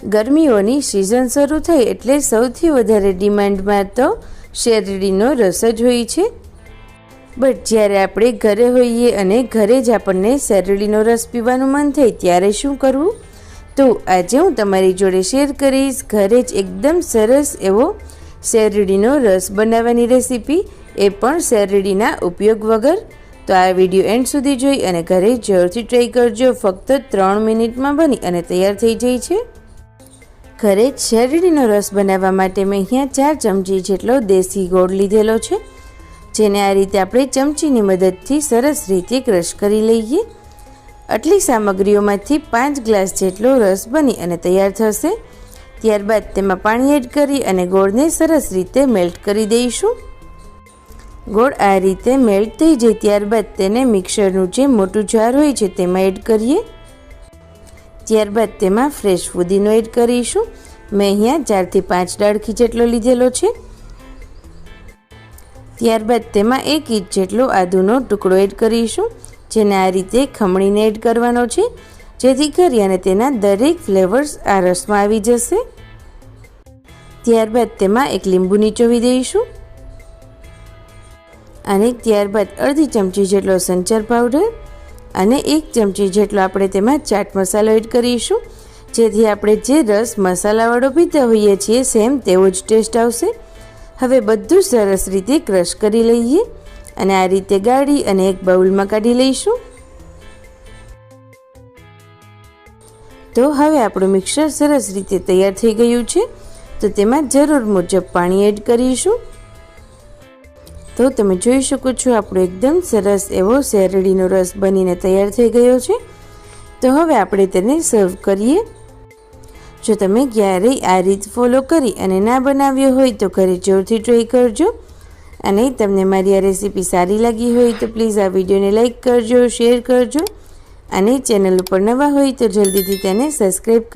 ગરમીઓની season શરૂ થઈ એટલે સૌથી વધારે ડિમાન્ડમાં તો શેરડીનો રસ જ હોય છે। બટ જ્યારે આપણે ઘરે હોઈએ અને ઘરે જ આપણને શેરડીનો રસ પીવાનું મન થાય ત્યારે શું કરવું? તો આજે હું તમારી જોડે શેર કરીશ ઘરે જ એકદમ સરસ એવો શેરડીનો રસ બનાવવાની રેસીપી, એ પણ શેરડીના ઉપયોગ વગર। તો આ વિડીયો એન્ડ સુધી જોઈ અને ઘરે જરૂરથી ટ્રાય કરજો। ફક્ત 3 મિનિટમાં બની અને તૈયાર થઈ જાય છે। ઘરે જ શેરડીનો રસ બનાવવા માટે મેં અહીંયા 4 ચમચી જેટલો દેશી ગોળ લીધેલો છે, જેને આ રીતે આપણે ચમચીની મદદથી સરસ રીતે ક્રશ કરી લઈએ। આટલી સામગ્રીઓમાંથી 5 ગ્લાસ જેટલો રસ બની અને તૈયાર થશે। ત્યારબાદ તેમાં પાણી એડ કરી અને ગોળને સરસ રીતે મેલ્ટ કરી દઈશું। ગોળ આ રીતે મેલ્ટ થઈ જાય ત્યારબાદ તેને મિક્સરનું જે મોટું જાર હોય છે તેમાં એડ કરીએ। ત્યારબાદ તેમાં ફ્રેશ ફુદીનો એડ કરીશું। મેં અહીંયા 4 થી 5 ડાળખી જેટલો લીધેલો છે। ત્યારબાદ તેમાં 1 ઇંચ જેટલો આદુનો ટુકડો એડ કરીશું, જેને આ રીતે ખમણીને એડ કરવાનો છે, જેથી કરી અને તેના દરેક ફ્લેવર્સ આ રસમાં આવી જશે। ત્યારબાદ તેમાં 1 લીંબુ નીચોવી દઈશું અને ત્યારબાદ અડધી ચમચી જેટલો સંચર પાવડર અને 1 ચમચી જેટલો આપણે તેમાં ચાટ મસાલો એડ કરીશું, જેથી આપણે જે રસ મસાલાવાળો પીતા હોઈએ છીએ સેમ તેવો જ ટેસ્ટ આવશે। હવે બધું સરસ રીતે ક્રશ કરી લઈએ અને આ રીતે ગાળી અને એક બાઉલમાં કાઢી લઈશું। તો હવે આપણું મિક્સર સરસ રીતે તૈયાર થઈ ગયું છે, તો તેમાં જરૂર મુજબ પાણી એડ કરીશું। તો તમે જોઈ શકો છો આપણો એકદમ સરસ એવો શેરડીનો રસ બનીને તૈયાર થઈ ગયો છે। તો હવે આપણે તેને સર્વ કરીએ। જો તમે ક્યારેય આ રીત ફોલો કરી અને ના બનાવ્યો હોય તો ઘરે જરૂરથી ટ્રાય કરજો। અને તમને મારી આ રેસીપી સારી લાગી હોય તો પ્લીઝ આ વિડીયોને લાઈક કરજો, શેર કરજો અને ચેનલ ઉપર નવા હોય તો જલ્દીથી તેને સબસ્ક્રાઈબ